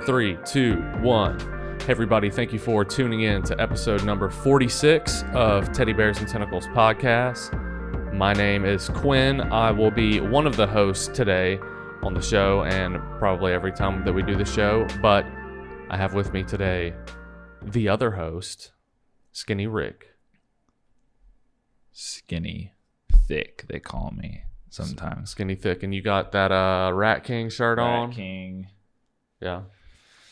3, 2, 1. Hey everybody, thank you for tuning in to episode number 46 of Teddybears and Tentacles podcast. My name is Quinn. I will be one of the hosts today on the show and probably every time that we do the show, but I have with me today the other host, Skinny Rick. Skinny Thick, they call me sometimes. Skinny Thick, and you got that Rat King shirt on? Rat King. Yeah.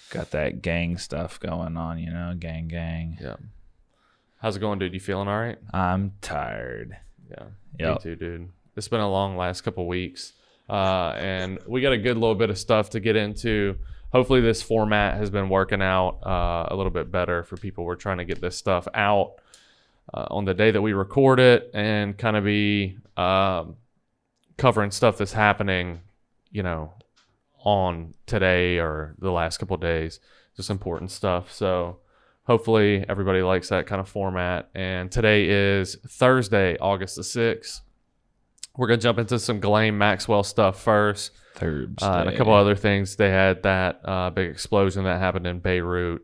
Got that gang stuff going on, you know, gang. Yeah. How's it going, dude? You feeling all right? I'm tired. Yeah. Yep. Me too, dude. It's been a long last couple weeks. And we got a good little bit of stuff to get into. Hopefully this format has been working out a little bit better for people. We're trying to get this stuff out on the day that we record it and kind of be covering stuff that's happening, you know, on today or the last couple of days. Just important stuff. So hopefully everybody likes that kind of format. And today is Thursday, August the 6th. We're going to jump into some Ghislaine Maxwell stuff first. Thursday. And a couple other things. They had that big explosion that happened in Beirut.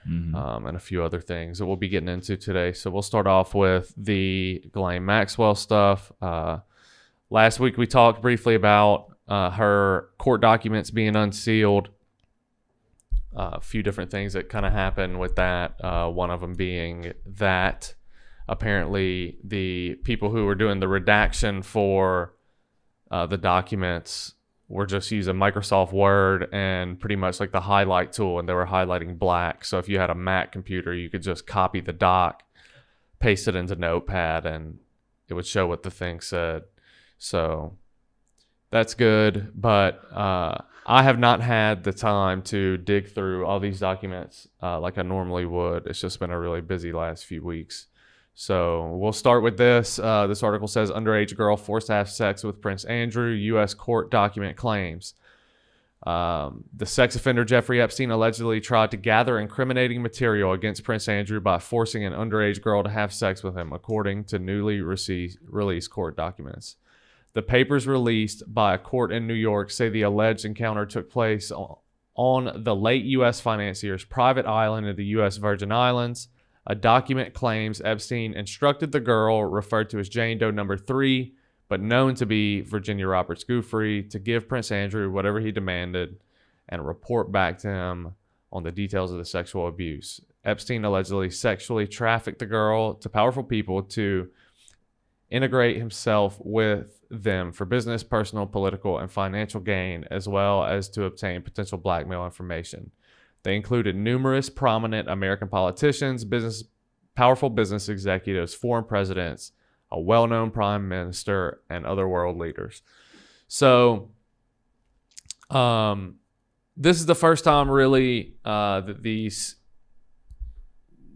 And a few other things that we'll be getting into today. So we'll start off with the Ghislaine Maxwell stuff. Last week we talked briefly about her court documents being unsealed. A few different things that kind of happened with that. One of them being that apparently the people who were doing the redaction for the documents were just using Microsoft Word and pretty much like the highlight tool, and they were highlighting black. So if you had a Mac computer, you could just copy the doc, paste it into Notepad, and it would show what the thing said. So that's good, but I have not had the time to dig through all these documents like I normally would. It's just been a really busy last few weeks. So we'll start with this. This article says, underage girl forced to have sex with Prince Andrew, U.S. court document claims. The sex offender Jeffrey Epstein allegedly tried to gather incriminating material against Prince Andrew by forcing an underage girl to have sex with him, according to newly released court documents. The papers released by a court in New York say the alleged encounter took place on the late U.S. financier's private island in the U.S. Virgin Islands. A document claims Epstein instructed the girl, referred to as Jane Doe number 3, but known to be Virginia Roberts Giuffre, to give Prince Andrew whatever he demanded and report back to him on the details of the sexual abuse. Epstein allegedly sexually trafficked the girl to powerful people to integrate himself with them for business, personal, political, and financial gain, as well as to obtain potential blackmail information. They included numerous prominent American politicians, powerful business executives, foreign presidents, a well-known prime minister, and other world leaders. So this is the first time really that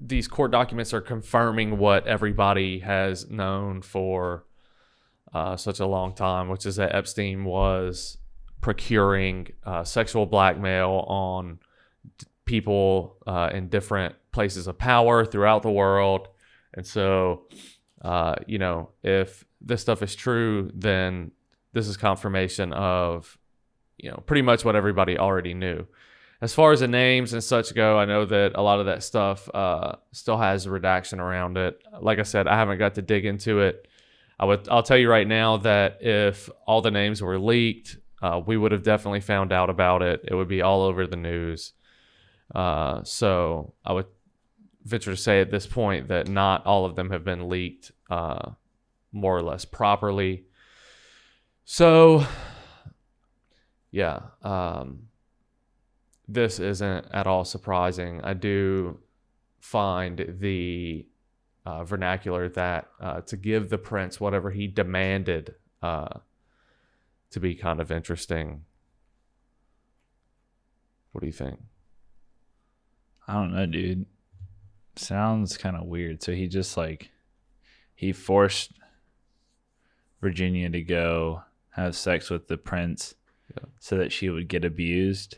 these court documents are confirming what everybody has known for such a long time, which is that Epstein was procuring sexual blackmail on people in different places of power throughout the world. And so, you know, if this stuff is true, then this is confirmation of, you know, pretty much what everybody already knew. As far as the names and such go, I know that a lot of that stuff still has redaction around it. Like I said, I haven't got to dig into it. I'll tell you right now that if all the names were leaked, we would have definitely found out about it. It would be all over the news. So I would venture to say at this point that not all of them have been leaked more or less properly. So, yeah, this isn't at all surprising. I do find the vernacular that to give the prince whatever he demanded to be kind of interesting. What do you think? I don't know, dude. Sounds kind of weird. So he just he forced Virginia to go have sex with the prince so that she would get abused.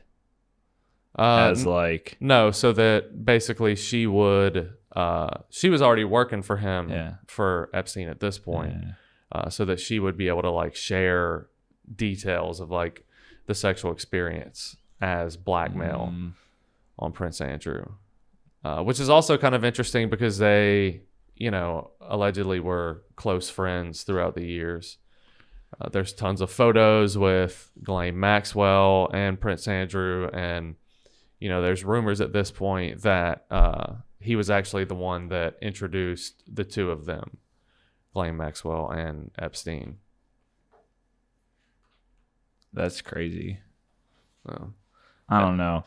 No, so that basically she would, she was already working for him, for Epstein at this point, so that she would be able to share details of the sexual experience as blackmail on Prince Andrew, which is also kind of interesting because they, allegedly were close friends throughout the years. There's tons of photos with Ghislaine Maxwell and Prince Andrew, and there's rumors at this point that he was actually the one that introduced the two of them, Ghislaine Maxwell and Epstein. That's crazy. So, I don't know.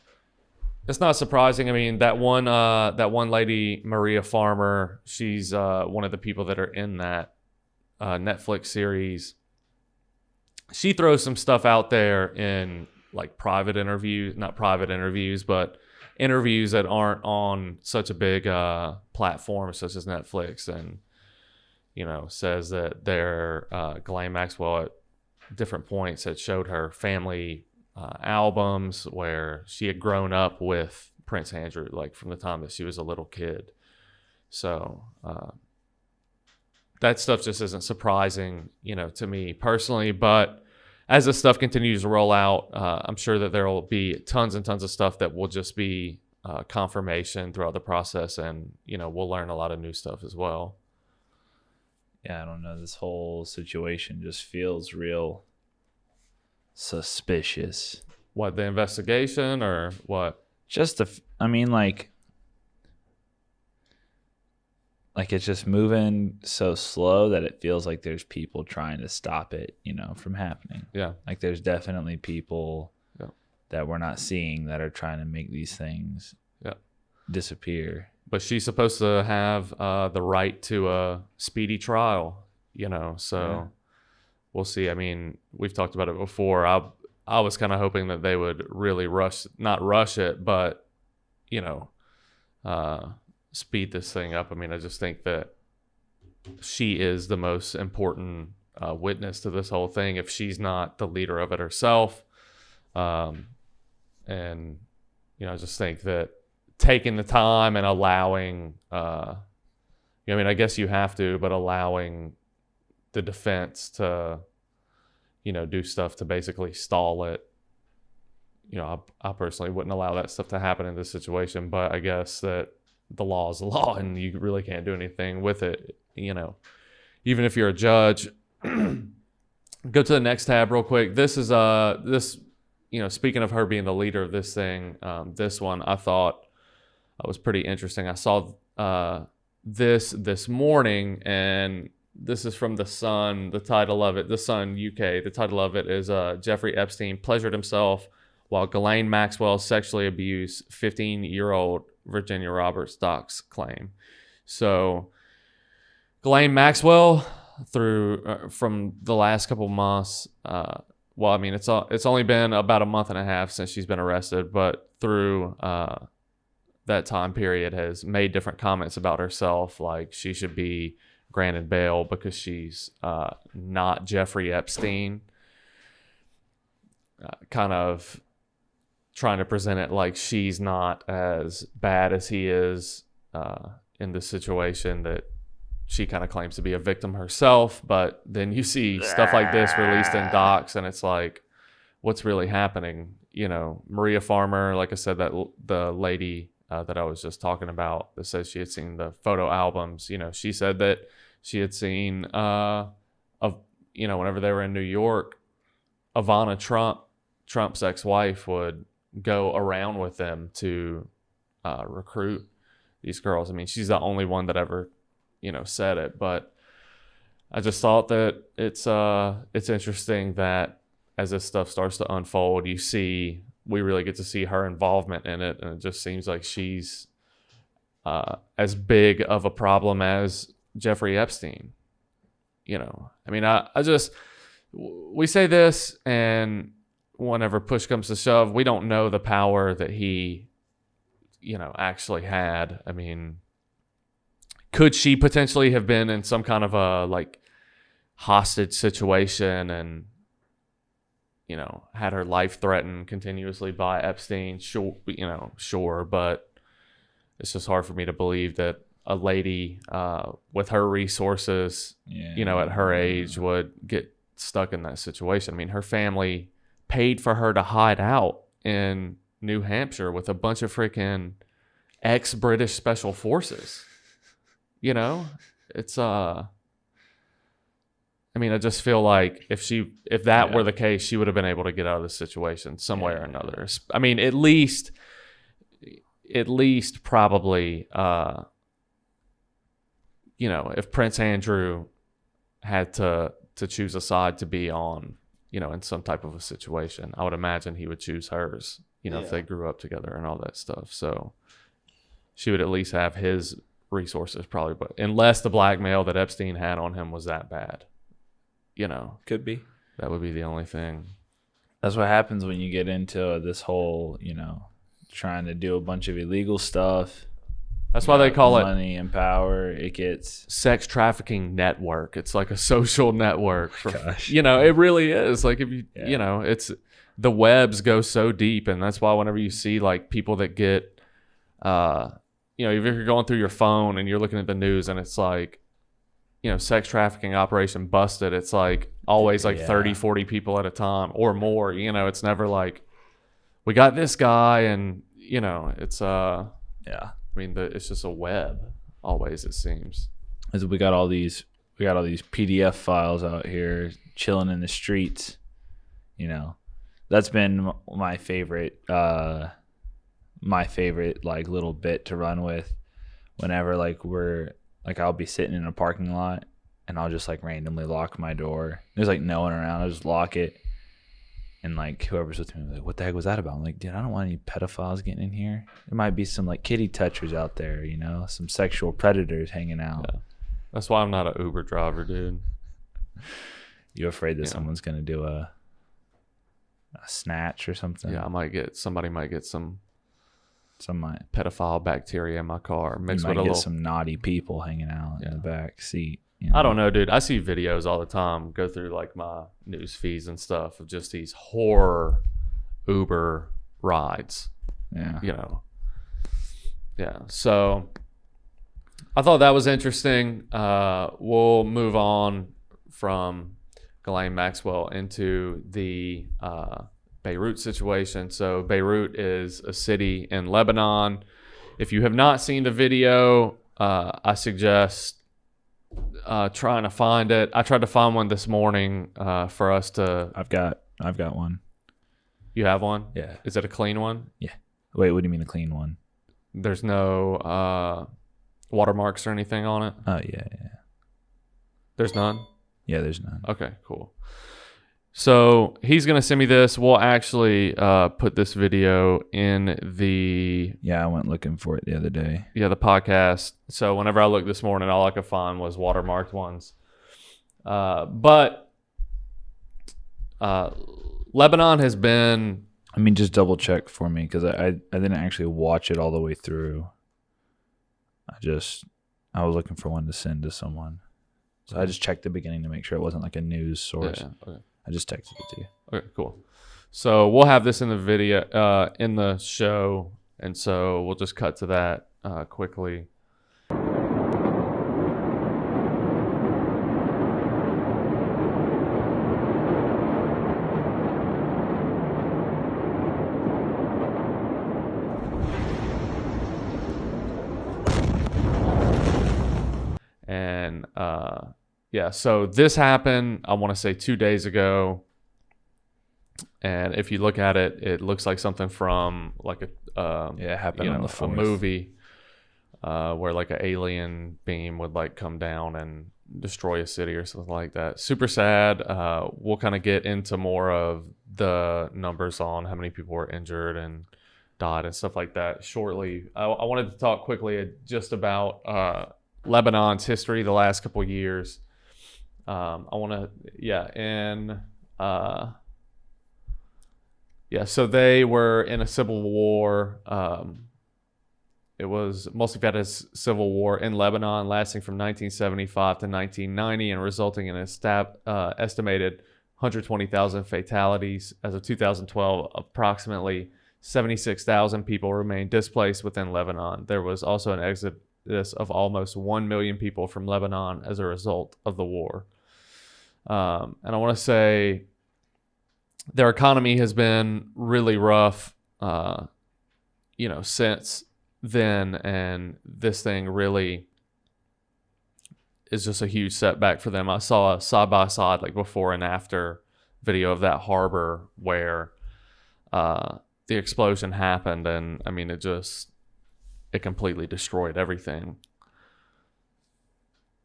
It's not surprising. I mean, that one lady, Maria Farmer, she's one of the people that are in that Netflix series. She throws some stuff out there in like private interviews, not private interviews, but interviews that aren't on such a big platform such as Netflix, and says that Ghislaine Maxwell at different points had showed her family albums where she had grown up with Prince Andrew, like from the time that she was a little kid. So that stuff just isn't surprising, to me personally. But as this stuff continues to roll out, I'm sure that there will be tons and tons of stuff that will just be confirmation throughout the process, and we'll learn a lot of new stuff as well. Yeah, I don't know. This whole situation just feels real suspicious. What, the investigation or what? Just like it's just moving so slow that it feels like there's people trying to stop it, from happening. Yeah. Like there's definitely people that we're not seeing that are trying to make these things disappear. But she's supposed to have the right to a speedy trial, so we'll see. I mean, we've talked about it before. I was kind of hoping that they would really not rush it, but, speed this thing up. I mean, I just think that she is the most important witness to this whole thing if she's not the leader of it herself. And, I just think that taking the time and allowing, I guess you have to, but allowing the defense to, do stuff to basically stall it. I personally wouldn't allow that stuff to happen in this situation, but I guess that the law is the law and you really can't do anything with it. Even if you're a judge. Go to the next tab real quick. This is speaking of her being the leader of this thing, this one I thought was pretty interesting. I saw this morning, and this is from The Sun. The title of it, The Sun UK, the title of it is Jeffrey Epstein pleasured himself while Ghislaine Maxwell sexually abused 15-year-old Virginia Roberts docs claim. So Ghislaine Maxwell, from the last couple months, it's only been about a month and a half since she's been arrested, but through that time period has made different comments about herself, like she should be granted bail because she's not Jeffrey Epstein, kind of trying to present it like she's not as bad as he is in this situation, that she kind of claims to be a victim herself. But then you see stuff like this released in docs, and it's like, what's really happening? Maria Farmer, like I said, that the lady that I was just talking about that says she had seen the photo albums, she said that she had seen whenever they were in New York, Ivana Trump's ex-wife, would go around with them to recruit these girls. I mean, she's the only one that ever said it, but I just thought that it's interesting that as this stuff starts to unfold, we really get to see her involvement in it, and it just seems like she's as big of a problem as Jeffrey Epstein. I mean, we say this, and whenever push comes to shove, we don't know the power that he, actually had. I mean, could she potentially have been in some kind of a hostage situation and, had her life threatened continuously by Epstein? Sure, but it's just hard for me to believe that a lady with her resources, at her age, would get stuck in that situation. I mean, her family paid for her to hide out in New Hampshire with a bunch of freaking ex-British special forces. You know, it's I mean, I just feel like if that were the case, she would have been able to get out of the situation some way or another. I mean, at least probably, you know, if Prince Andrew had to choose a side to be on, you know, in some type of a situation, I would imagine he would choose hers, you know, if they grew up together and all that stuff. So she would at least have his resources probably, but unless the blackmail that Epstein had on him was that bad, you know, could be. That would be the only thing. That's what happens when you get into this whole, you know, trying to do a bunch of illegal stuff. That's why they call it money and power. It gets sex trafficking network. It's like a social network. Gosh. You know, it really is. Like if you, you know, it's the webs go so deep, and that's why whenever you see like people that get, you know, if you're going through your phone and you're looking at the news and it's like, you know, sex trafficking operation busted, it's like always like 30, 40 people at a time or more. You know, it's never like we got this guy, and you know, it's I mean, it's just a web. Always, it seems. As we got all these PDF files out here chilling in the streets. You know, that's been my favorite like little bit to run with. Whenever like I'll be sitting in a parking lot and I'll just like randomly lock my door. There's like no one around. I'll just lock it. And like whoever's with me, like, what the heck was that about? I'm like, dude, I don't want any pedophiles getting in here. There might be some like kitty touchers out there, you know, some sexual predators hanging out. Yeah. That's why I'm not an Uber driver, dude. You afraid that someone's gonna do a snatch or something? Yeah, somebody might get some might pedophile bacteria in my car. Mixed with some naughty people hanging out in the back seat. You know? I don't know, dude. I see videos all the time go through like my news feeds and stuff of just these horror Uber rides. Yeah. You know. Yeah. So I thought that was interesting. We'll move on from Ghislaine Maxwell into the Beirut situation. So Beirut is a city in Lebanon. If you have not seen the video, I suggest trying to find it. I tried to find one this morning for us to. I've got one. You have one? Yeah. Is it a clean one? Yeah. Wait, what do you mean a clean one? There's no watermarks or anything on it? Oh, yeah. There's none? Yeah, there's none. Okay, cool. So he's going to send me this. We'll actually put this video in the... Yeah, I went looking for it the other day. Yeah, the podcast. So whenever I looked this morning, all I could find was watermarked ones. But Lebanon has been... I mean, just double check for me because I didn't actually watch it all the way through. I was looking for one to send to someone. So I just checked the beginning to make sure it wasn't like a news source. Yeah, okay. I just texted it to you. Okay, cool. So we'll have this in the video, in the show, and so we'll just cut to that quickly. And yeah, so this happened, I want to say 2 days ago. And if you look at it, it looks like something from like it happened on the 4th. A movie where like an alien beam would like come down and destroy a city or something like that. Super sad. We'll kind of get into more of the numbers on how many people were injured and died and stuff like that shortly. I wanted to talk quickly just about Lebanon's history the last couple of years. So they were in a civil war. It was multi-faceted civil war in Lebanon lasting from 1975 to 1990 and resulting in an estimated 120,000 fatalities. As of 2012, approximately 76,000 people remained displaced within Lebanon. There was also an exodus of almost 1 million people from Lebanon as a result of the war. And I want to say their economy has been really rough, since then, and this thing really is just a huge setback for them. I saw a side by side, like before and after video of that harbor where the explosion happened, and I mean, it completely destroyed everything.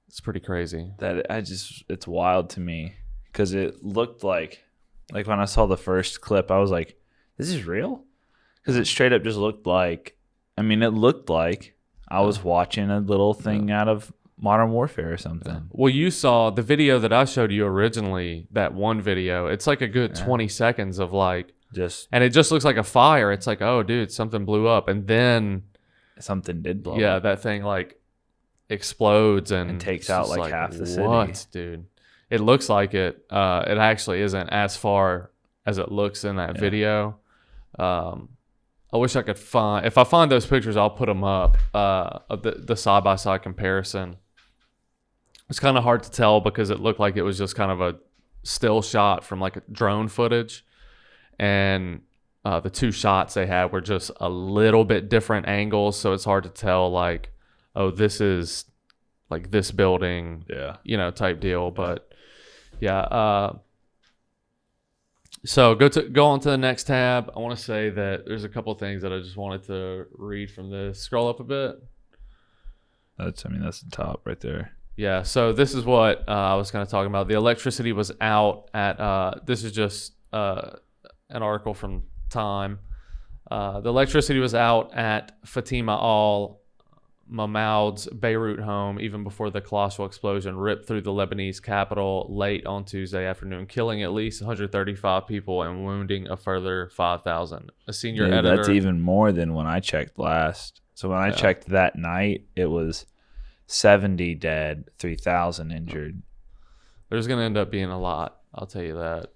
It's pretty crazy. It's wild to me because it looked like when I saw the first clip, I was like, "This is real," because it straight up just looked like. I mean, it looked like I was watching a little thing out of Modern Warfare or something. Yeah. Well, you saw the video that I showed you originally. That one video, it's like a good 20 seconds of like and it just looks like a fire. It's like, oh, dude, something blew up, and then something did blow up. Yeah, that thing like explodes and takes out like half the city. What, dude? It looks like it. It actually isn't as far as it looks in that video. I wish I could find. If I find those pictures, I'll put them up. Of the side by side comparison. It's kind of hard to tell because it looked like it was just kind of a still shot from like a drone footage, and the two shots they had were just a little bit different angles, so it's hard to tell like, oh, this is like this building, type deal. But so go on to the next tab. I want to say that there's a couple of things that I just wanted to read from this. Scroll up a bit. That's the top right there. Yeah, so this is what I was kind of talking about. The electricity was out at, this is just an article from Time. The electricity was out at Fatima al-Mahmoud's Beirut home even before the colossal explosion ripped through the Lebanese capital late on Tuesday afternoon, killing at least 135 people and wounding a further 5,000. A senior editor... That's even more than when I checked last. So when I checked that night, it was 70 dead, 3,000 injured. There's going to end up being a lot, I'll tell you that.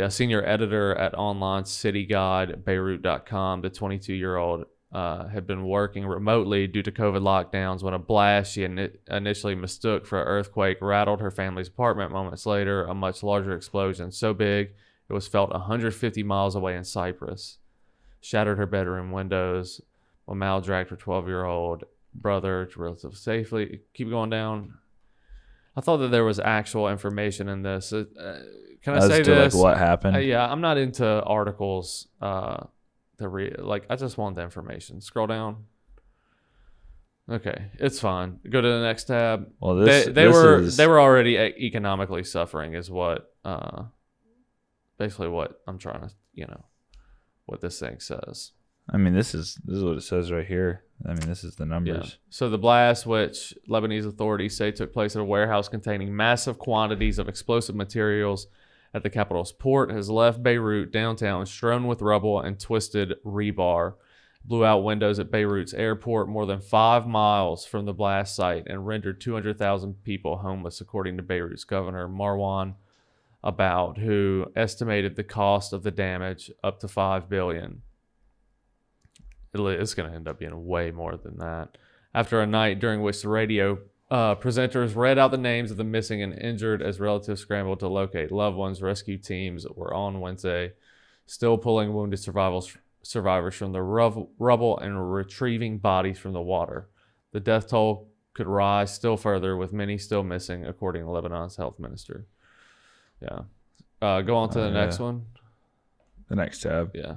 Senior editor at online city guide Beirut.com, the 22-year-old had been working remotely due to COVID lockdowns when a blast she initially mistook for an earthquake rattled her family's apartment. Moments later, a much larger explosion, so big it was felt 150 miles away in Cyprus, shattered her bedroom windows. Mahmoud dragged her 12-year-old brother to relative safely. Keep going down. I thought that there was actual information in this. Can I say this? Like what happened? I'm not into articles. I just want the information. Scroll down. Okay, it's fine. Go to the next tab. Well, they were already economically suffering, is what basically what I'm trying to what this thing says. I mean, this is what it says right here. I mean, this is the numbers. Yeah. So the blast, which Lebanese authorities say took place at a warehouse containing massive quantities of explosive materials at the capital's port, has left Beirut downtown strewn with rubble and twisted rebar, blew out windows at Beirut's airport more than 5 miles from the blast site, and rendered 200,000 people homeless, according to Beirut's governor, Marwan Aboud, who estimated the cost of the damage up to $5 billion. It's going to end up being way more than that. After a night during which the radio presenters read out the names of the missing and injured as relatives scrambled to locate loved ones, rescue teams were on Wednesday still pulling wounded survivors from the rubble and retrieving bodies from the water. The death toll could rise still further, with many still missing, according to Lebanon's health minister. Yeah. Go on to the next one. The next tab. Yeah.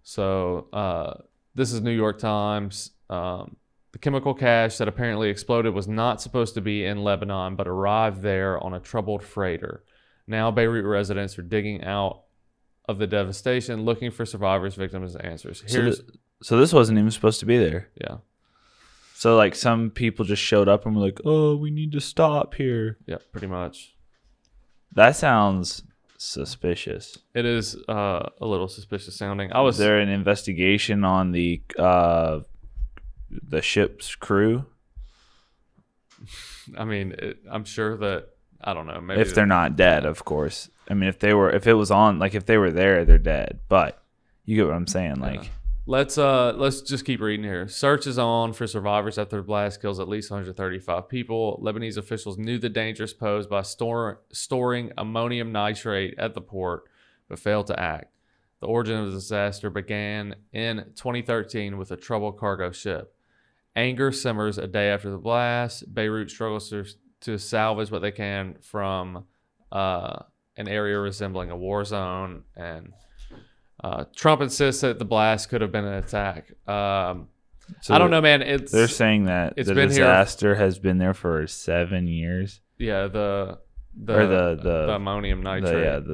So this is New York Times. The chemical cache that apparently exploded was not supposed to be in Lebanon, but arrived there on a troubled freighter. Now Beirut residents are digging out of the devastation, looking for survivors, victims, and answers. So this wasn't even supposed to be there. Yeah. So like some people just showed up and were like, "Oh, we need to stop here." Yeah, pretty much. That sounds suspicious. It is a little suspicious sounding. Was there an investigation on the ship's crew? I mean, I'm sure that, I don't know. Maybe if they're not dead, of course. I mean, if they were there, they're dead. But you get what I'm saying. Like, Let's just keep reading here. Search is on for survivors after the blast kills at least 135 people. Lebanese officials knew the dangers posed by storing ammonium nitrate at the port, but failed to act. The origin of the disaster began in 2013 with a troubled cargo ship. Anger simmers a day after the blast. Beirut struggles to salvage what they can from an area resembling a war zone, and Trump insists that the blast could have been an attack. I don't know, man. They're saying that the disaster has been there for 7 years. Yeah, the ammonium nitrate.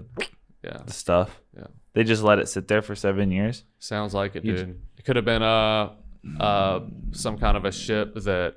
The stuff. Yeah, they just let it sit there for 7 years. Sounds like it, dude. It could have been some kind of a ship that.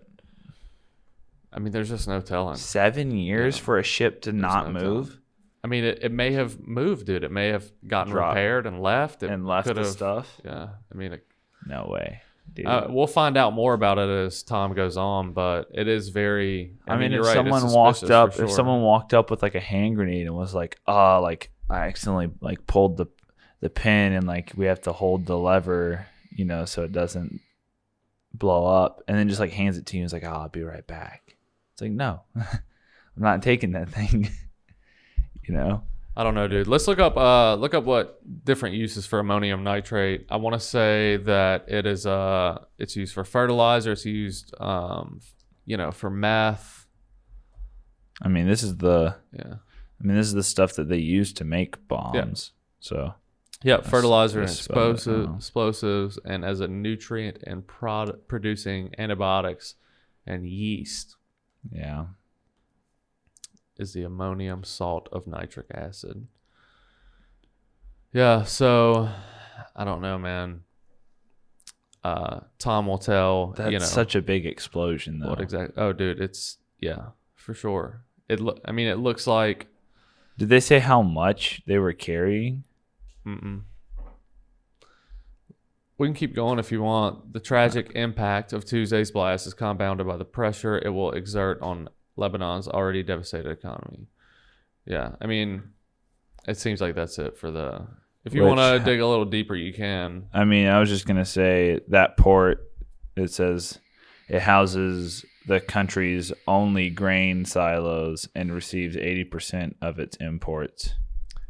I mean, there's just no telling. 7 years for a ship to not move. Telling. I mean, it may have moved, dude. It may have gotten repaired and left. And left the stuff? Yeah. I mean, no way, dude. We'll find out more about it as time goes on, but it is very... I mean, if right, someone walked up, if someone walked up with like a hand grenade and was like, like I accidentally like pulled the pin and like we have to hold the lever, you know, so it doesn't blow up, and then just like hands it to you and is like, I'll be right back. It's like, no, I'm not taking that thing. You know, I don't know, dude. Let's look up what different uses for ammonium nitrate. I want to say that it is it's used for fertilizer. It's used for meth. I mean, this is the stuff that they use to make bombs. Yeah. So fertilizer and explosives, and as a nutrient and producing antibiotics and yeast. Yeah. Is the ammonium salt of nitric acid. Yeah, so I don't know, man. Tom will tell. That's such a big explosion, though. What exactly? Oh, dude, it's for sure. It looks like. Did they say how much they were carrying? Mm-mm. We can keep going if you want. The tragic impact of Tuesday's blast is compounded by the pressure it will exert on Lebanon's already devastated economy. Yeah, I mean, it seems like that's it for the... If you want to dig a little deeper, you can. I mean, I was just going to say that port, it says it houses the country's only grain silos and receives 80% of its imports.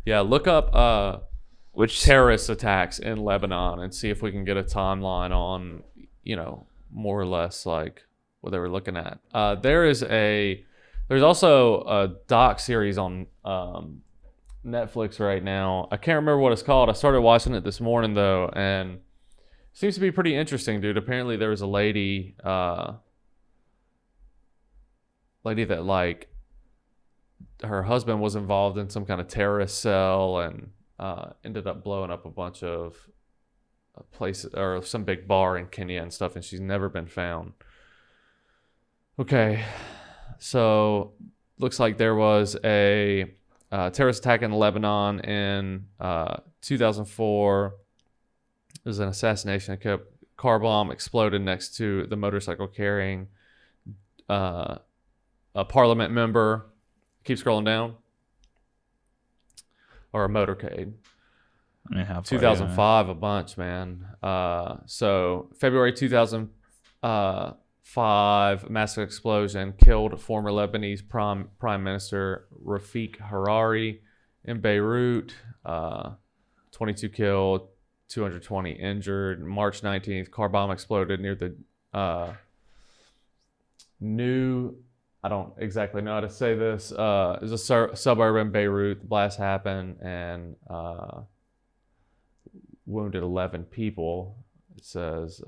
Yeah, look up which terrorist attacks in Lebanon and see if we can get a timeline on, more or less like what they were looking at. There's also a doc series on Netflix right now. I can't remember what it's called. I started watching it this morning though, and it seems to be pretty interesting, dude. Apparently there was a lady that like her husband was involved in some kind of terrorist cell and ended up blowing up a bunch of places or some big bar in Kenya and stuff, and she's never been found. Okay, so looks like there was a terrorist attack in Lebanon in 2004. It was an assassination. A car bomb exploded next to the motorcycle carrying a parliament member. Keep scrolling down. Or a motorcade. I mean, how 2005, a bunch, man. So February 2005, massive explosion killed former Lebanese Prime Minister Rafik Hariri in Beirut. 22 killed, 220 injured. March 19th, car bomb exploded near the I don't exactly know how to say this. It was a suburb in Beirut. The blast happened and wounded 11 people. It says,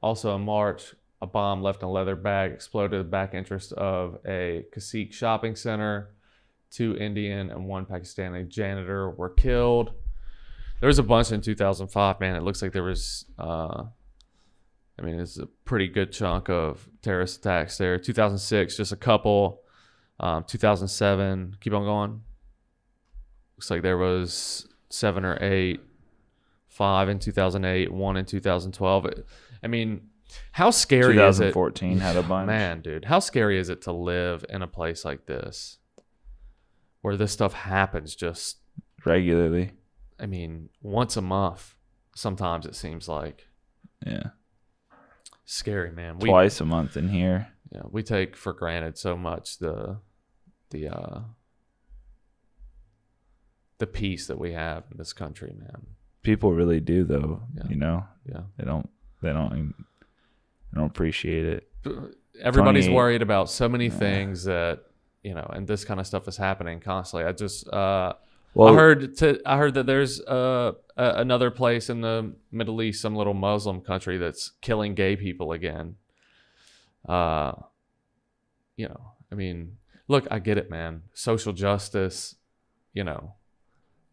also in March, a bomb left in a leather bag exploded the back entrance of a Cacique shopping center. 2 Indian and 1 Pakistani janitor were killed. There was a bunch in 2005, man. It looks like there was... it's a pretty good chunk of terrorist attacks there. 2006, just a couple. 2007, keep on going. Looks like there was 7 or 8. 5 in 2008, 1 in 2012. How scary is it? 2014 had a bunch. Man, dude, how scary is it to live in a place like this where this stuff happens just regularly? once a month. sometimes it seems like. Yeah. Scary, man. Twice a month in here. Yeah, we take for granted so much the peace that we have in this country, man. People really do, though. Yeah. Yeah. They don't appreciate it. Everybody's worried about so many things that, and this kind of stuff is happening constantly. I just I heard that there's another place in the Middle East, some little Muslim country that's killing gay people again. I mean, look, I get it, man. Social justice,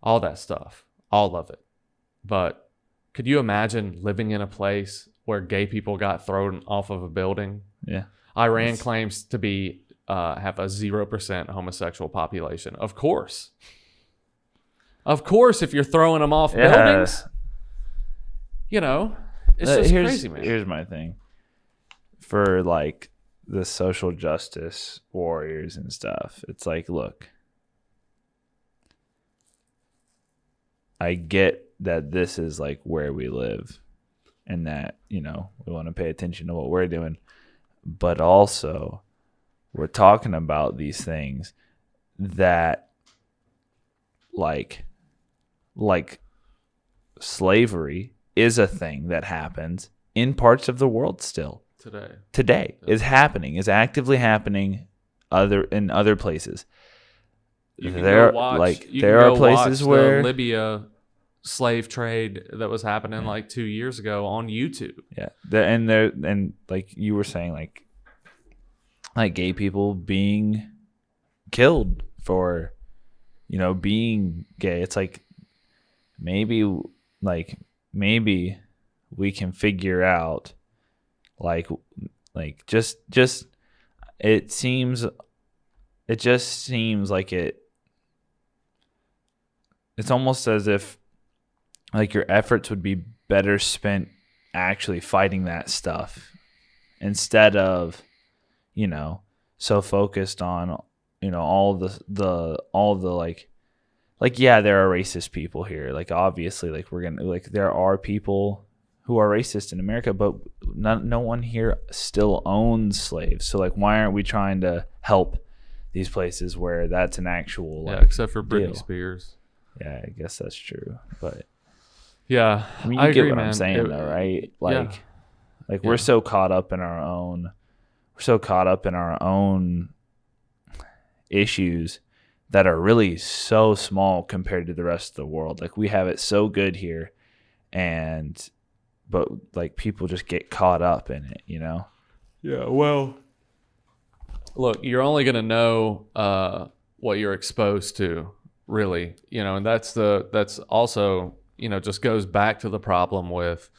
all that stuff, all of it. But could you imagine living in a place where gay people got thrown off of a building? Yeah. Iran claims to be have a 0% homosexual population. Of course, if you're throwing them off buildings, it's just crazy, man. Here's my thing. For like the social justice warriors and stuff, it's like, look, I get that this is like where we live and that, we want to pay attention to what we're doing. But also, we're talking about these things that, like slavery is a thing that happens in parts of the world still. Today is happening, is actively happening in other places. There are places where the Libya slave trade that was happening like 2 years ago on YouTube. Yeah, and like you were saying, like gay people being killed for, being gay. It's like maybe we can figure out like just it just seems like it's almost as if like your efforts would be better spent actually fighting that stuff instead of, so focused on, all the yeah, there are racist people here. Like obviously, like there are people who are racist in America, but no one here still owns slaves. So like, why aren't we trying to help these places where that's an actual except for Britney Spears. Yeah, I guess that's true, but yeah, I mean, you get agree, what man. I'm saying, though, right? We're so caught up in our own, issues that are really so small compared to the rest of the world. Like we have it so good here, but like people just get caught up in it, Yeah, well, look, you're only gonna know what you're exposed to, really, and that's also, just goes back to the problem with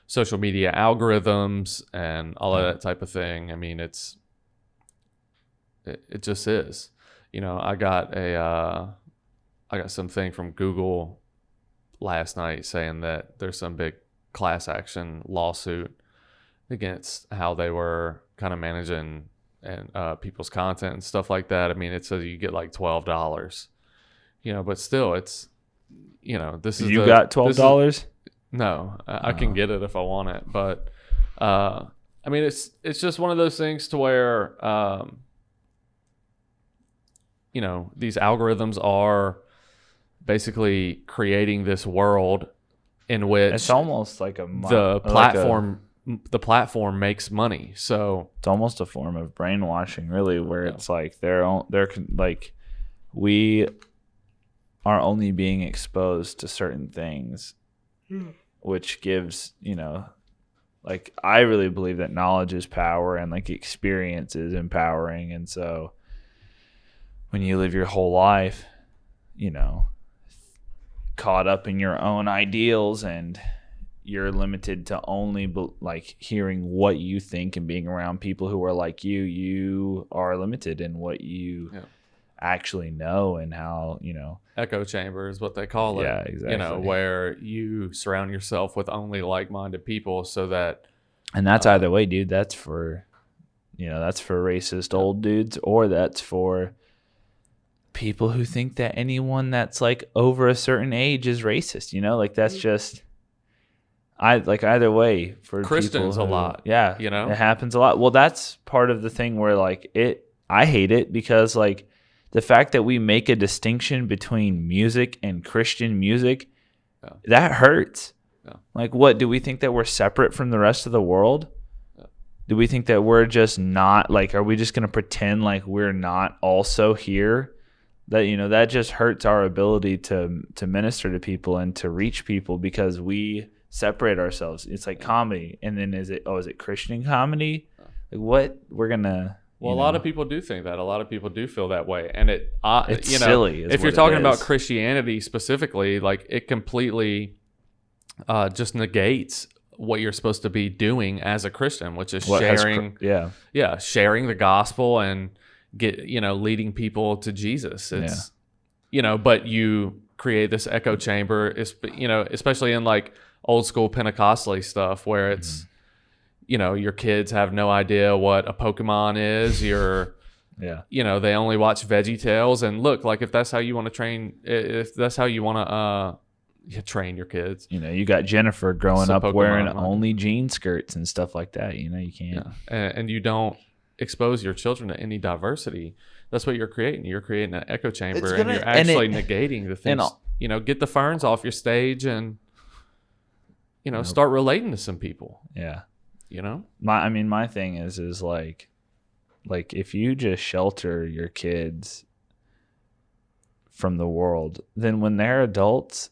social media algorithms and all of that type of thing. I mean, it just is. I got something from Google last night saying that there's some big class action lawsuit against how they were kind of managing and people's content and stuff like that. I mean, it says you get like $12, but still, it's, this is you got $12. No, I can get it if I want it, but I mean, it's just one of those things to where these algorithms are basically creating this world in which it's almost like the platform makes money. So it's almost a form of brainwashing, really, where it's like they're like we are only being exposed to certain things, which gives, like I really believe that knowledge is power and like experience is empowering. And so when you live your whole life, caught up in your own ideals and you're limited to only like hearing what you think and being around people who are like you are limited in what you actually know and how, echo chamber is what they call it. Yeah, exactly. Where you surround yourself with only like-minded people so that. And that's either way, dude. That's for, that's for racist old dudes, or that's for people who think that anyone that's like over a certain age is racist, like that's just, either way for Christians people a lot. Yeah, you know, it happens a lot. Well, that's part of the thing where like I hate it because like the fact that we make a distinction between music and Christian music, that hurts. Yeah. Like, what do we think that we're separate from the rest of the world? Yeah. Do we think that we're just not like? Are we just gonna pretend like we're not also here? That that just hurts our ability to minister to people and to reach people because we separate ourselves. It's like comedy, and then is it Christian comedy? Like what we're gonna. Well, a lot of people do think that. A lot of people do feel that way, and it's silly. If you're talking about Christianity specifically, like it completely just negates what you're supposed to be doing as a Christian, which is sharing the gospel and leading people to Jesus. It's but you create this echo chamber. Especially in like old school Pentecostal stuff where it's. Your kids have no idea what a Pokemon is. They only watch Veggie Tales. And look, like if that's how you want to train your kids. You got Jennifer growing up wearing only jean skirts and stuff like that. You can't. Yeah. And you don't expose your children to any diversity. That's what you're creating. You're creating an echo chamber and you're actually negating the things. Get the ferns off your stage and, start relating to some people. Yeah. My thing is like if you just shelter your kids from the world, then when they're adults,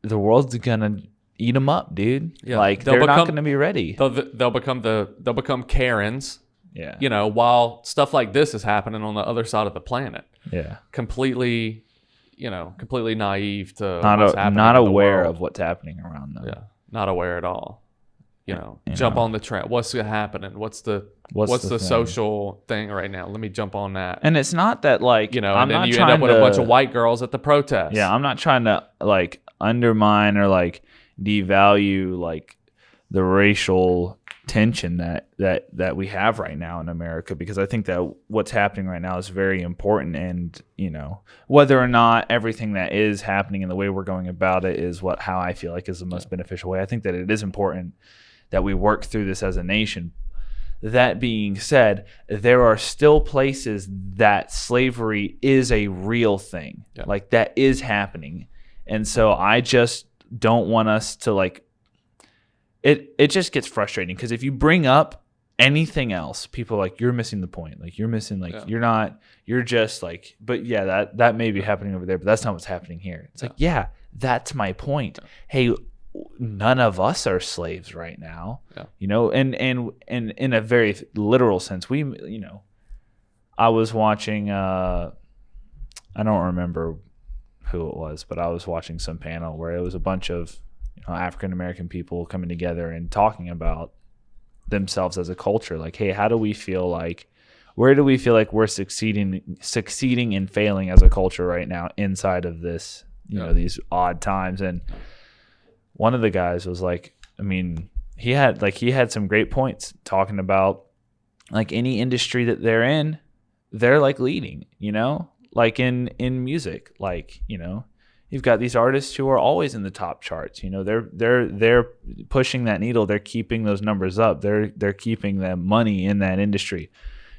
the world's gonna eat them up, dude. Yeah, like they're not gonna be ready. They'll become Karens. Yeah. While stuff like this is happening on the other side of the planet. Yeah. Completely naive to what's happening. Not aware of what's happening around them. Yeah. Not aware at all. Jump on the trend. What's happening? What's the social thing right now? Let me jump on that. And it's not that like and then you end up with a bunch of white girls at the protest. Yeah, I'm not trying to like undermine or like devalue like the racial tension that we have right now in America, because I think that what's happening right now is very important, and whether or not everything that is happening and the way we're going about it is how I feel like is the most beneficial way. I think that it is important that we work through this as a nation. That being said, there are still places that slavery is a real thing. Yeah. Like that is happening. And so I just don't want us to like, it just gets frustrating because if you bring up anything else, people are like, you're missing the point. Like you're missing, like you're just like, but yeah, that may be happening over there, but that's not what's happening here. It's like, yeah, that's my point. Hey, none of us are slaves right now, and in a very literal sense, I was watching, I don't remember who it was, but I was watching some panel where it was a bunch of African-American people coming together and talking about themselves as a culture. Like, hey, how do we feel like, where do we feel like we're succeeding and failing as a culture right now inside of this, these odd times? And one of the guys was like, he had some great points talking about like any industry that they're in, they're like leading, like in music, like, you've got these artists who are always in the top charts, they're pushing that needle. They're keeping those numbers up. They're keeping the money in that industry.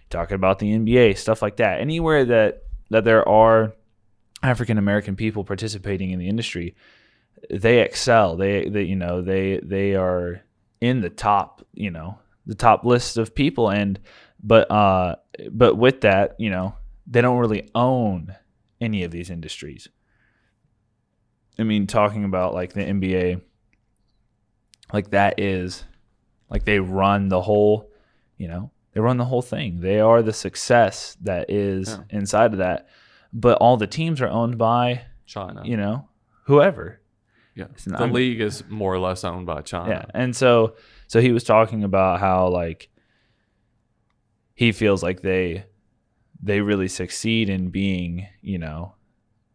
Talking about the NBA, stuff like that. Anywhere that there are African-American people participating in the industry, they excel. They are in the top, the top list of people. But with that, they don't really own any of these industries. Talking about like the NBA, like that is like they run the whole, they run the whole thing. They are the success that is inside of that. But all the teams are owned by China, whoever. Yeah, the league is more or less owned by China. Yeah, and so he was talking about how like he feels like they really succeed in being,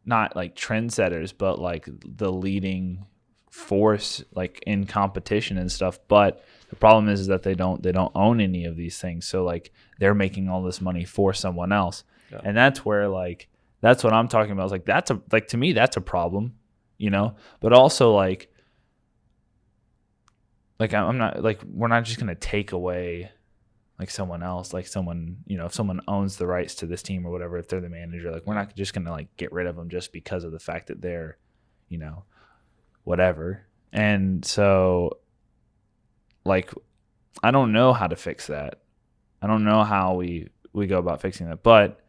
not like trendsetters, but like the leading force like in competition and stuff. But the problem is that they don't own any of these things. So like they're making all this money for someone else, and that's where like that's what I'm talking about. It's like to me that's a problem. But also like like I'm not like we're not just gonna take away like someone else, like someone, you know, if someone owns the rights to this team or whatever, if they're the manager, like we're not just gonna like get rid of them just because of the fact that they're, you know, whatever. And so like I don't know how to fix that. I don't know how we go about fixing that, but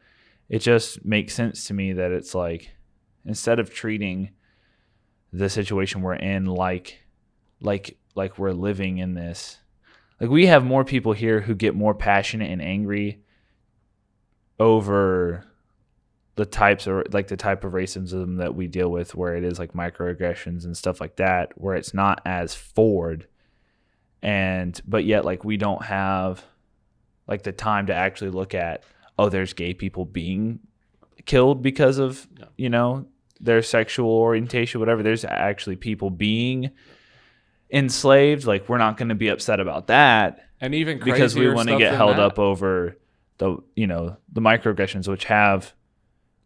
it just makes sense to me that it's like instead of treating the situation we're in like we're living in this, like we have more people here who get more passionate and angry over the types of like the type of racism that we deal with, where it is like microaggressions and stuff like that, where it's not as forward, but yet like we don't have like the time to actually look at, oh, there's gay people being killed because of, you know, their sexual orientation, whatever. There's actually people being enslaved. Like we're not going to be upset about that. And even because we want to get held that. up over the, you know, the microaggressions, which have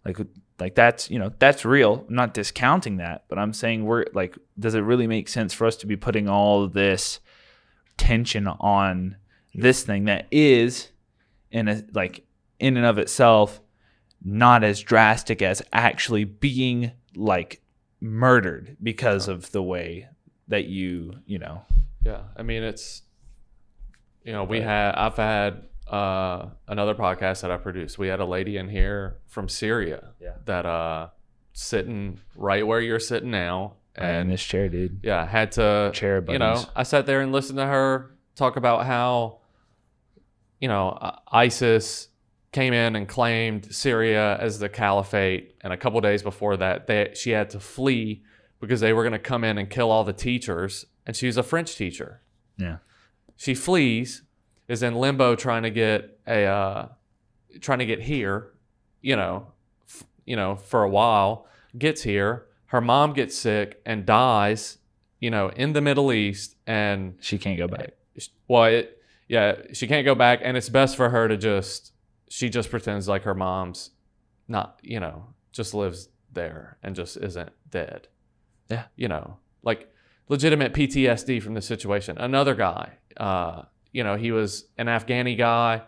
like that's, you know, that's real. I'm not discounting that, but I'm saying we're like, does it really make sense for us to be putting all of this tension on this thing that is in and of itself not as drastic as actually being like murdered because of the way that you know. Yeah, I mean it's, you know, I've had another podcast that I produced. We had a lady in here from Syria that sitting right where you're sitting now, and in this chair, dude. Yeah, had to chair buddies. You know, I sat there and listened to her talk about how, you know, ISIS came in and claimed Syria as the caliphate, and a couple of days before that, she had to flee because they were going to come in and kill all the teachers, and she was a French teacher. Yeah, she flees, is in limbo trying to get here, you know, for a while. Gets here, her mom gets sick and dies, you know, in the Middle East, and she can't go back. Well, she can't go back, and it's best for her to she just pretends like her mom's not, you know, just lives there and just isn't dead. Yeah. You know, like legitimate PTSD from the situation. Another guy, you know, he was an Afghani guy,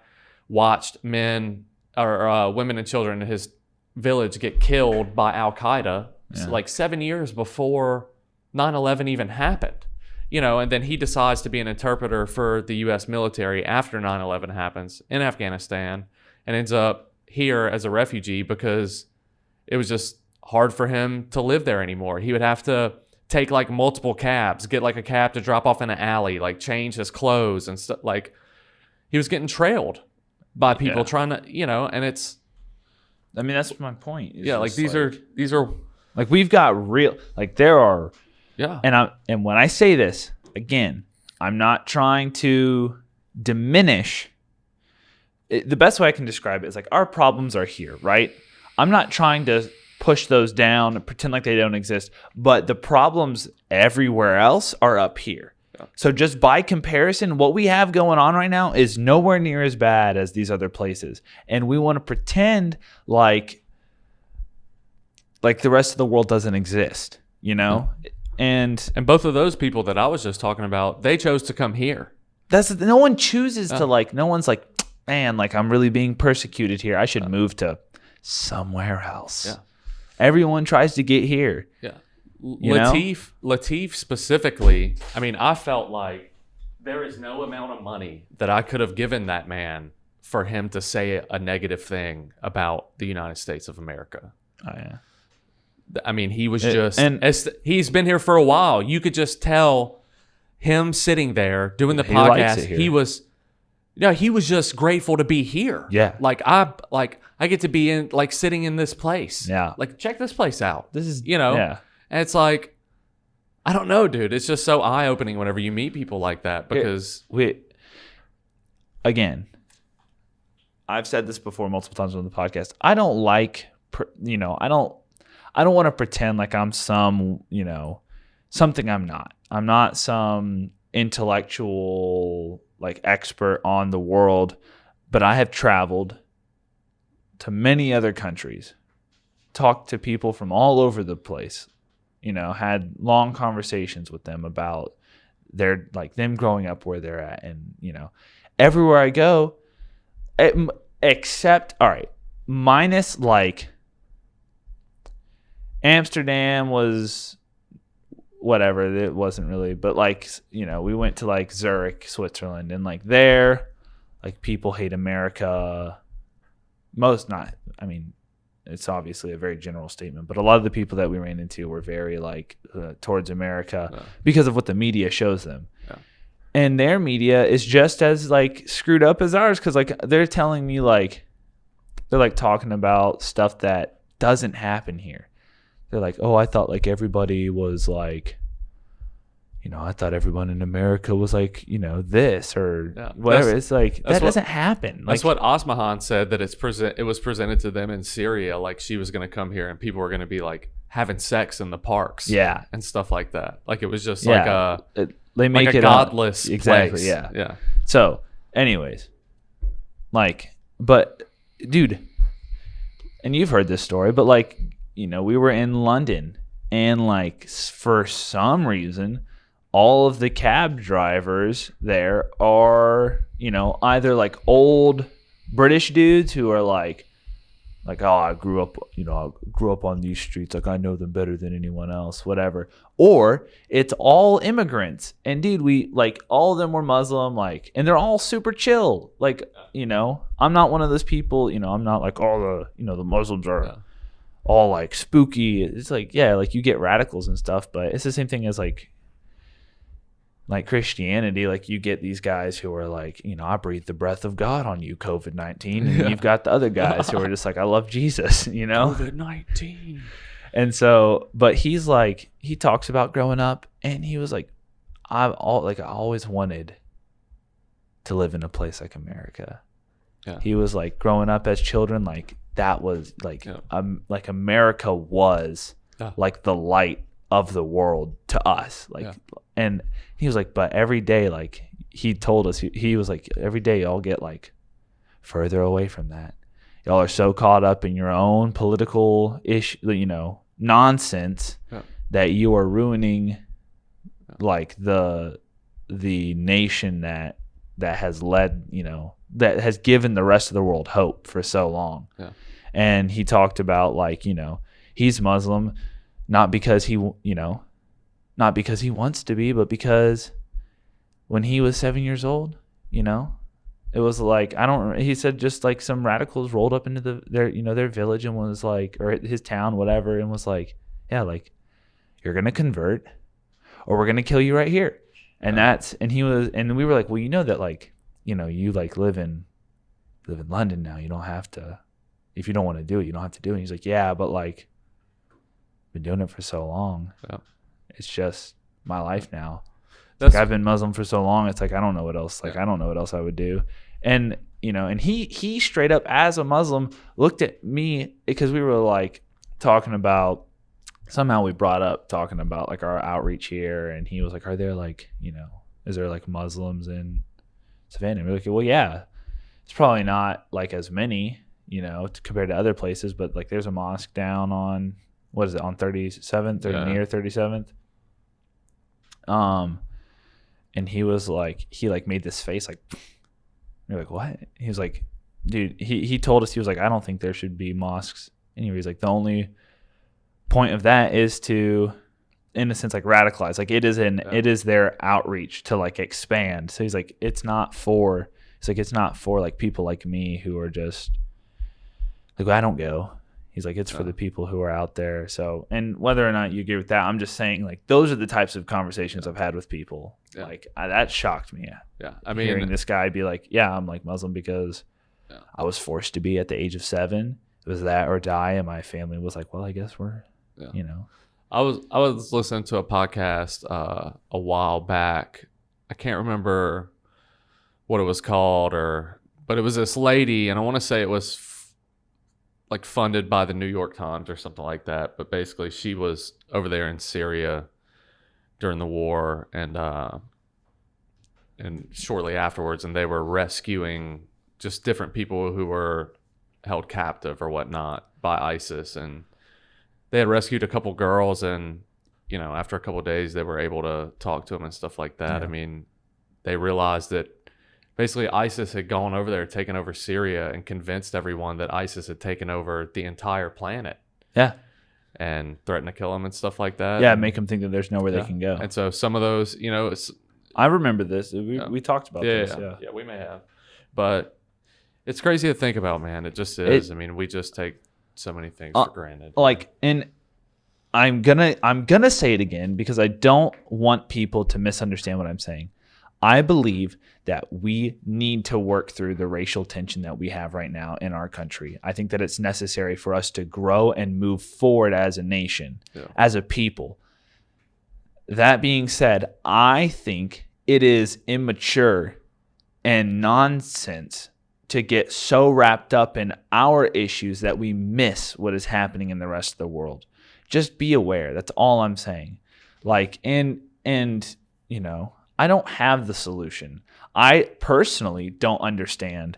watched men or women and children in his village get killed by Al-Qaeda like 7 years before 9/11 even happened. You know, and then he decides to be an interpreter for the U.S. military after 9/11 happens in Afghanistan, and ends up here as a refugee because it was just hard for him to live there anymore. He would have to take like multiple cabs, get like a cab to drop off in an alley, like change his clothes and stuff. Like he was getting trailed by people trying to, you know, and it's, I mean, that's my point. Yeah. Like these are like, we've got real, like there are, and when I say this again, I'm not trying to diminish it. The best way I can describe it is like our problems are here, right? I'm not trying to push those down and pretend like they don't exist, but the problems everywhere else are up here. Yeah. So just by comparison, what we have going on right now is nowhere near as bad as these other places. And we want to pretend like the rest of the world doesn't exist, you know? And both of those people that I was just talking about, they chose to come here. No one chooses to no one's like, man, like I'm really being persecuted here. I should move to somewhere else. Yeah. Everyone tries to get here. Yeah. Latif specifically, I mean, I felt like there is no amount of money that I could have given that man for him to say a negative thing about the United States of America. Oh, yeah. I mean, he was he's been here for a while. You could just tell him sitting there doing the podcast. He was just grateful to be here. Yeah. I get to be sitting in this place. Yeah. Like, check this place out. This is, and it's like, I don't know, dude. It's just so eye opening whenever you meet people like that because again, I've said this before multiple times on the podcast. I don't like, I don't want to pretend like I'm some, something I'm not. I'm not some intellectual expert on the world, but I have traveled to many other countries, talked to people from all over the place, had long conversations with them about they're like them growing up where they're at. And, everywhere I go, except, all right, minus like Amsterdam was whatever. It wasn't really, but like, we went to like Zurich, Switzerland, and like there, like people hate America. It's obviously a very general statement, but a lot of the people that we ran into were very like towards America because of what the media shows them. Yeah. And their media is just as like screwed up as ours. Cause like they're telling me like, they're like talking about stuff that doesn't happen here. They're like, oh, I thought like everybody was like, I thought everyone in America was like, this or whatever. It's like, that doesn't happen. That's what Osmahan said, that it was presented to them in Syria. Like she was going to come here and people were going to be like having sex in the parks. Yeah. And stuff like that. Like it was just they make like a it godless exactly. place. Yeah. Yeah. So anyways, like, but dude, and you've heard this story, but like, we were in London and like for some reason, all of the cab drivers there are, either like old British dudes who are like, oh, I grew up on these streets. Like I know them better than anyone else, whatever. Or it's all immigrants. And dude, we like all of them were Muslim, like, and they're all super chill. Like, I'm not one of those people, I'm not like all the Muslims are all like spooky. It's like, yeah, like you get radicals and stuff, but it's the same thing as like Christianity. Like you get these guys who are like, I breathe the breath of God on you, COVID-19. And you've got the other guys who are just like, I love Jesus, COVID-19. And so, but he's like, he talks about growing up and he was like, I always wanted to live in a place like America. Yeah. He was like growing up as children, like that was like, like America was like the light of the world to us. Like, and he was like, but every day, like he told us, he was like, every day y'all get like further away from that. Y'all are so caught up in your own political nonsense that you are ruining like the nation that has led, that has given the rest of the world hope for so long. Yeah. And he talked about like, he's Muslim, not because he wants to be, but because when he was 7 years old, it was like, he said just like some radicals rolled up into their village and was like, or his town, whatever. And was like, yeah, like you're going to convert or we're going to kill you right here. And and we were like, well, that like, you like live in London now. You don't have to, if you don't want to do it, you don't have to do it. And he's like, yeah, but like been doing it for so long. Yeah. It's just my life now. Like I've been Muslim for so long. It's like, I don't know what else. Like, I don't know what else I would do. And, and he straight up as a Muslim looked at me because we were like talking about, somehow we brought up talking about like our outreach here. And he was like, are there like, is there like Muslims in Savannah? And we're like, well, yeah, it's probably not like as many, compared to other places, but like there's a mosque down on, what is it, on 37th or near 37th? And he was like, he like made this face like, you're like, what? He was like, dude, he told us, he was like, I don't think there should be mosques. Anyway, he's like, the only point of that is to, in a sense, like radicalize. Like it is their outreach to like expand. So he's like, it's not for like people like me who are just like, I don't go. He's like, it's for the people who are out there. So, and whether or not you agree with that, I'm just saying like, those are the types of conversations I've had with people. Yeah. Like that shocked me. Yeah. I mean, hearing this guy be like, yeah, I'm like Muslim because I was forced to be at the age of 7. It was that or die. And my family was like, well, I guess we're, I was listening to a podcast a while back. I can't remember what it was called but it was this lady, and I want to say it was like funded by the New York Times or something like that. But basically she was over there in Syria during the war and shortly afterwards, and they were rescuing just different people who were held captive or whatnot by ISIS. And they had rescued a couple girls, and after a couple of days, they were able to talk to him and stuff like that. Yeah. I mean, they realized that basically ISIS had gone over there, taken over Syria, and convinced everyone that ISIS had taken over the entire planet. Yeah. And threatened to kill them and stuff like that. Yeah, make them think that there's nowhere they can go. And so some of those, I remember this. We talked about this. Yeah, we may have. But it's crazy to think about, man. It just is. I mean, we just take so many things for granted. And I'm gonna say it again because I don't want people to misunderstand what I'm saying. I believe that we need to work through the racial tension that we have right now in our country. I think that it's necessary for us to grow and move forward as a nation, as a people. That being said, I think it is immature and nonsense to get so wrapped up in our issues that we miss what is happening in the rest of the world. Just be aware. That's all I'm saying. I don't have the solution. I personally don't understand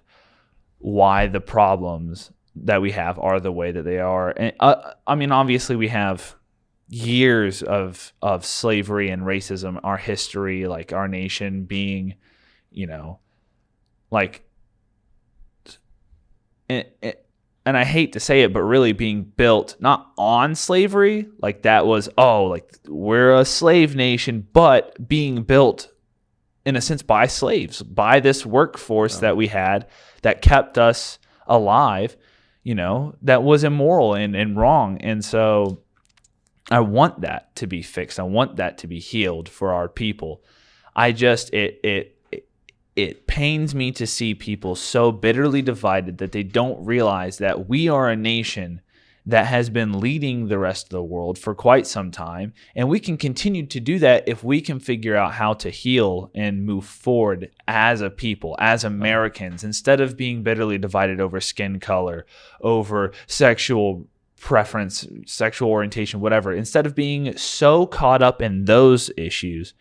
why the problems that we have are the way that they are. And obviously we have years of slavery and racism, our history, like our nation being, and I hate to say it, but really being built not on slavery, like that was, we're a slave nation, but being built in a sense by slaves, by this workforce that we had that kept us alive, that was immoral and wrong. And so I want that to be fixed. I want that to be healed for our people. It pains me to see people so bitterly divided that they don't realize that we are a nation that has been leading the rest of the world for quite some time. And we can continue to do that if we can figure out how to heal and move forward as a people, as Americans, instead of being bitterly divided over skin color, over sexual preference, sexual orientation, whatever. Instead of being so caught up in those issues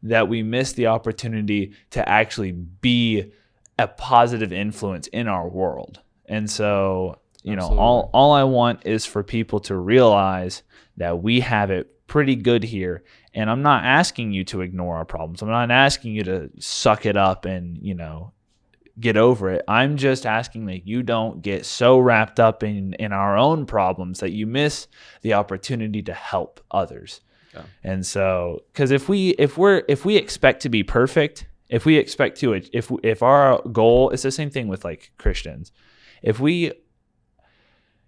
that we miss the opportunity to actually be a positive influence in our world. And so, all I want is for people to realize that we have it pretty good here. And I'm not asking you to ignore our problems. I'm not asking you to suck it up and, get over it. I'm just asking that you don't get so wrapped up in our own problems that you miss the opportunity to help others. Yeah. And so, because if we expect to be perfect, if our goal is the same thing with like Christians, if we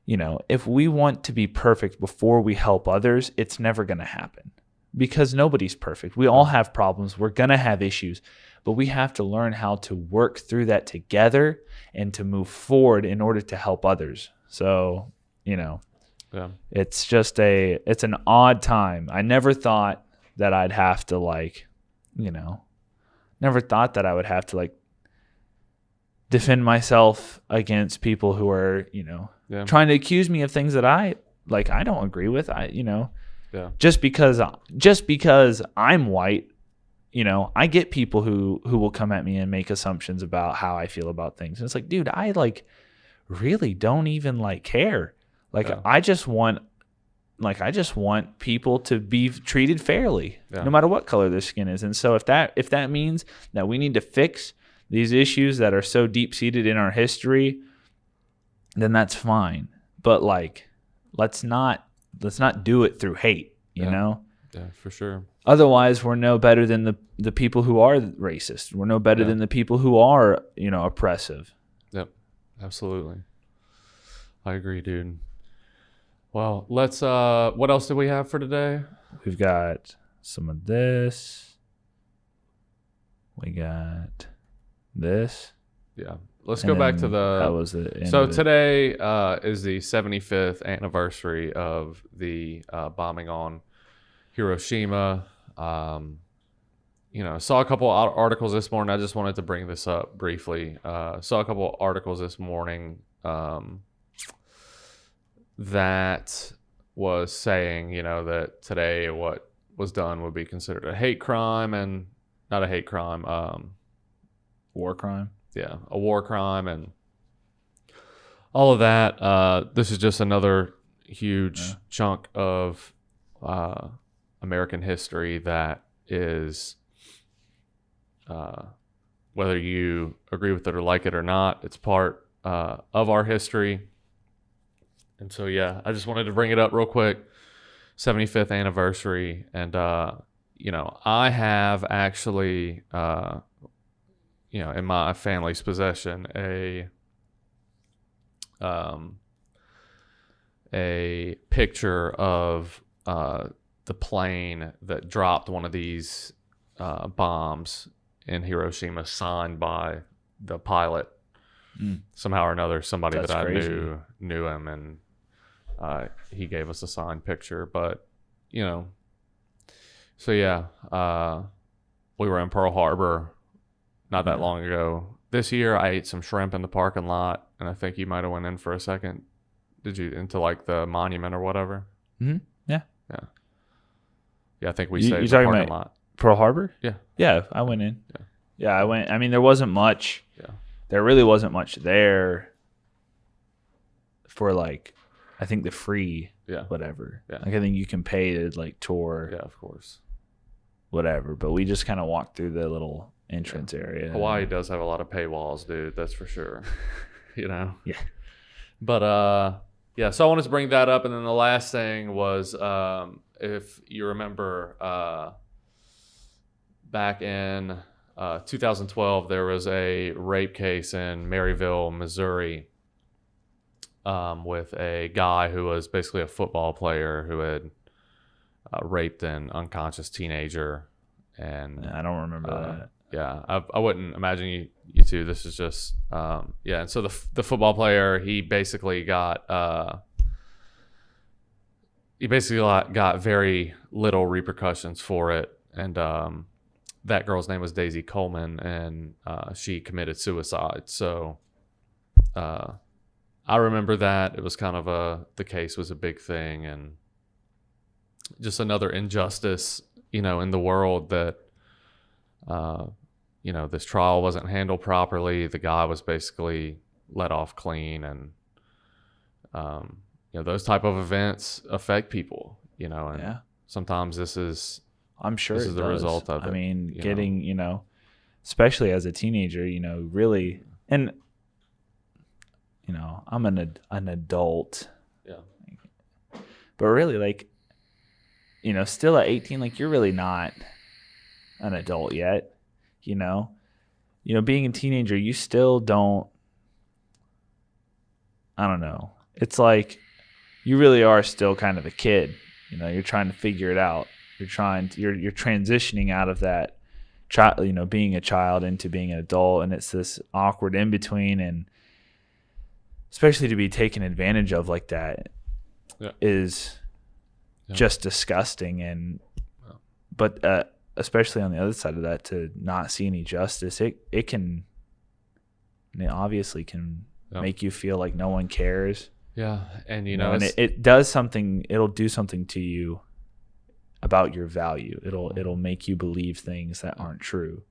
want to be perfect before we help others, it's never going to happen because nobody's perfect. We all have problems. We're going to have issues, but we have to learn how to work through that together and to move forward in order to help others. So, it's it's an odd time. I never thought that I'd have to never thought that I would have to defend myself against people who are, trying to accuse me of things that I don't agree with. Just because I'm white, I get people who will come at me and make assumptions about how I feel about things. And it's like, dude, I really don't even care. I just want people to be treated fairly, no matter what color their skin is. And so if that means that we need to fix these issues that are so deep-seated in our history, then that's fine. But let's not do it through hate, you know? Yeah, for sure. Otherwise, we're no better than the people who are racist. We're no better than the people who are, oppressive. Yep, absolutely. I agree, dude. Well, let's what else do we have for today? We've got some of this. We got this. Yeah. Let's go back to that was the end So of it. today is the 75th anniversary of the bombing on Hiroshima. Saw a couple articles this morning. I just wanted to bring this up briefly. Saw a couple articles this morning that was saying, that today what was done would be considered a hate crime and not a hate crime. War crime. Yeah, a war crime and all of that. This is just another huge chunk of American history that is, whether you agree with it or like it or not, it's part of our history. And so, yeah, I just wanted to bring it up real quick. 75th anniversary. And, I have actually, in my family's possession, a picture of the plane that dropped one of these bombs in Hiroshima, signed by the pilot. Somehow or another, somebody That's that crazy. I knew him, and he gave us a signed picture. But so yeah, we were in Pearl Harbor not that long ago. This year, I ate some shrimp in the parking lot, and I think you might have went in for a second. Did you into like the monument or whatever? Mm-hmm. Yeah. Yeah, I think we You stayed in the talking parking about lot. Pearl Harbor? Yeah. Yeah, I went in. Yeah, I went. I mean, there wasn't much. Yeah. There really wasn't much there for like, I think the free whatever. Yeah. Like I think you can pay to like tour. Yeah, of course. Whatever, but we just kind of walked through the little entrance area. Hawaii does have a lot of paywalls, dude. That's for sure. Yeah. But so I wanted to bring that up, and then the last thing was, if you remember, back in 2012, there was a rape case in Maryville, Missouri, with a guy who was basically a football player who had raped an unconscious teenager. And I don't remember that. Yeah, I wouldn't imagine you two. This is just and so the football player, he basically got very little repercussions for it, and that girl's name was Daisy Coleman, and she committed suicide. So I remember that it was kind of the case was a big thing, and just another injustice, in the world that. This trial wasn't handled properly. The guy was basically let off clean, and those type of events affect people. And sometimes this is. I'm sure this is the result of it. I mean, getting especially as a teenager, really, and I'm an adult. Yeah. But really, like, still at 18, like you're really not an adult yet. Being a teenager, you still don't. I don't know. It's like you really are still kind of a kid. You're trying to figure it out. You're transitioning out of that child, being a child into being an adult, and it's this awkward in between, and especially to be taken advantage of like that is just disgusting. And but especially on the other side of that, to not see any justice, it obviously can make you feel like no one cares. Yeah, and and it does something. It'll do something to you about your value. It'll make you believe things that aren't true,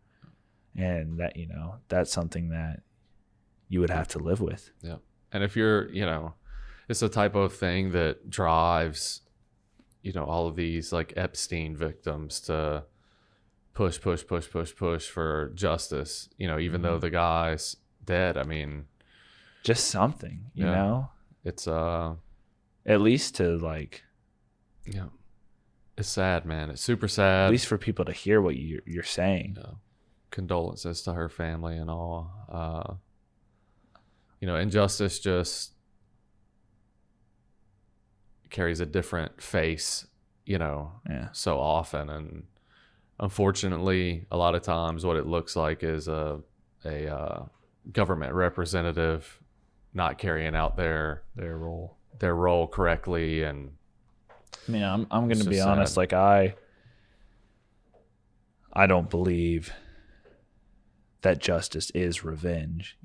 and that that's something that you would have to live with. Yeah, and if you're it's the type of thing that drives all of these like Epstein victims to push for justice. Even though the guy's dead. I mean, just something. It's at least to like. Yeah. It's sad, man. It's super sad. At least for people to hear what you're saying. Condolences to her family and all. Injustice just carries a different face, so often. And unfortunately, a lot of times what it looks like is a government representative not carrying out their role correctly. And I mean, I'm going to be honest. Like I don't believe that justice is revenge,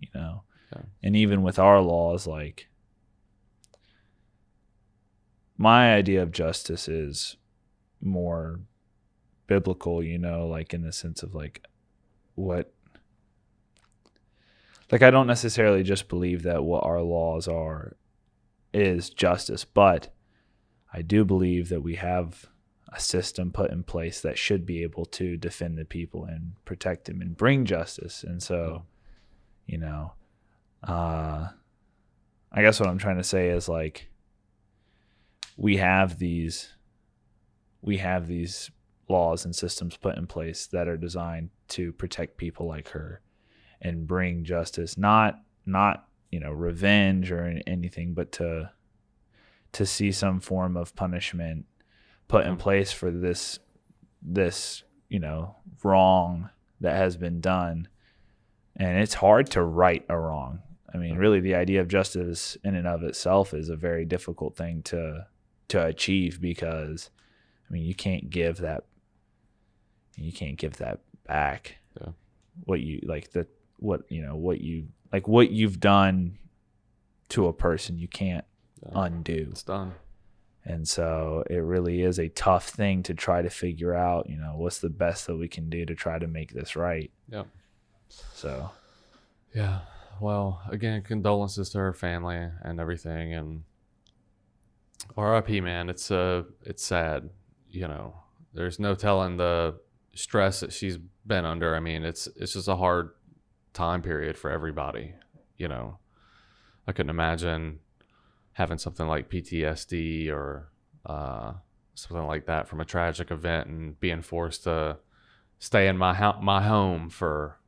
And even with our laws, like my idea of justice is more biblical, like in the sense of like what. Like I don't necessarily just believe that what our laws are is justice, but I do believe that we have a system put in place that should be able to defend the people and protect them and bring justice. And so, you know, I guess what I'm trying to say is like, we have these laws and systems put in place that are designed to protect people like her and bring justice, not revenge or anything, but to see some form of punishment put in place for this wrong that has been done. And it's hard to right a wrong. I mean, really, the idea of justice in and of itself is a very difficult thing to achieve, because I mean, you can't give that back. Yeah. What you've done to a person, you can't undo. It's done. And so it really is a tough thing to try to figure out, what's the best that we can do to try to make this right. Yeah. So. Yeah. Well, again, condolences to her family and everything, and R.I.P. man. It's sad. There's no telling the stress that she's been under. I mean, it's just a hard time period for everybody. I couldn't imagine having something like PTSD or something like that from a tragic event and being forced to stay in my home for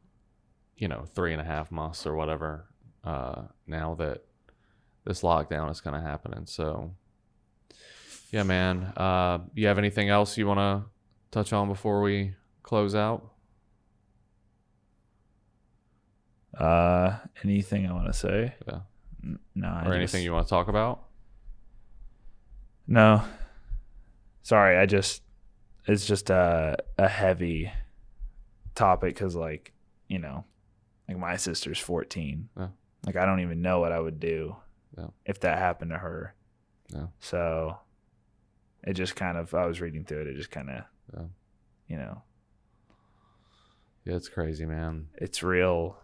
3.5 months or whatever, now that this lockdown is kind of happening. So yeah, man, you have anything else you want to touch on before we close out? Anything I want to say? Yeah. No. Anything you want to talk about? No. Sorry, it's just a heavy topic, because like my sister's 14. Yeah. Like, I don't even know what I would do if that happened to her. Yeah. So it just kind of, I was reading through it. It just kind of, Yeah, it's crazy, man. It's real.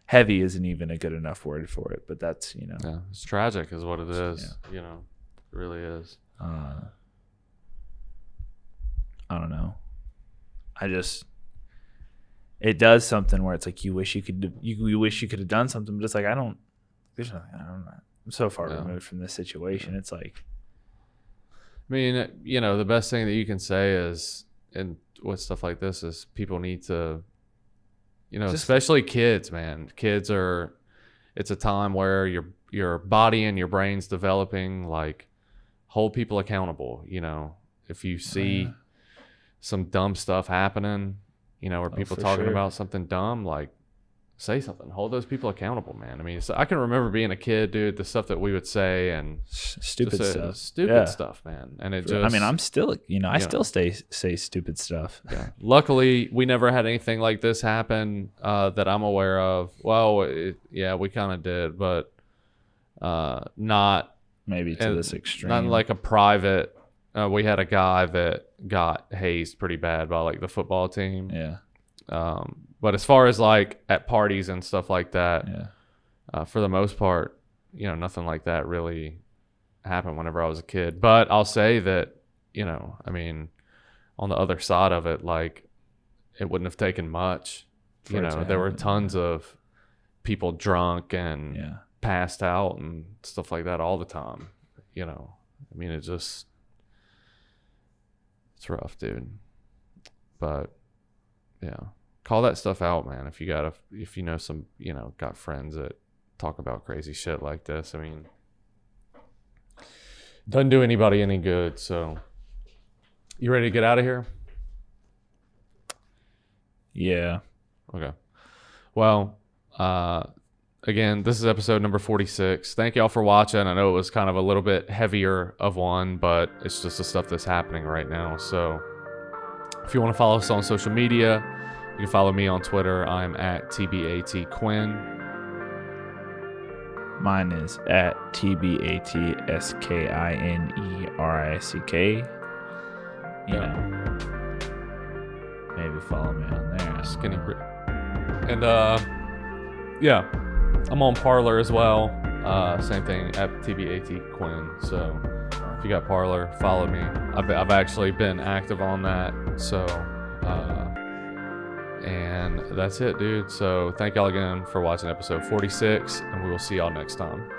Heavy isn't even a good enough word for it, but that's, Yeah, it's tragic is what it is. Yeah. It really is. I don't know. It does something where it's like you wish you could have done something, but it's like there's nothing. I don't know. I'm so far removed from this situation. It's like, I mean, the best thing that you can say is, and with stuff like this, is people need to, especially kids, man. Kids it's a time where your body and your brain's developing. Like, hold people accountable. If you see some dumb stuff happening, or people talking about something dumb, like, say something. Hold those people accountable, man. I mean, I can remember being a kid, dude, the stuff that we would say, and stupid stuff, man. And I'm still, I still say stupid stuff. Yeah. Luckily, we never had anything like this happen that I'm aware of. Well, we kind of did, but not maybe to this extreme. Not like a private. We had a guy that got hazed pretty bad by like the football team. Yeah. But as far as like at parties and stuff like that, for the most part, nothing like that really happened whenever I was a kid. But I'll say that, I mean, on the other side of it, like, it wouldn't have taken much. There were tons of people drunk and passed out and stuff like that all the time. I mean, it's rough, dude. But yeah, call that stuff out, man. If you some, got friends that talk about crazy shit like this, I mean, doesn't do anybody any good. So, you ready to get out of here? Yeah. Okay. Well, again, this is episode number 46. Thank y'all for watching. I know it was kind of a little bit heavier of one, but it's just the stuff that's happening right now. So if you want to follow us on social media, you can follow me on Twitter. I'm at TBAT Quinn. Mine is at TBATSKINERICK. Maybe follow me on there. Skinny. And I'm on Parler as well. Same thing at TBAT Quinn. So If you got Parler, follow me. I've actually been active on that. So, and that's it, dude. So thank y'all again for watching episode 46, and we will see y'all next time.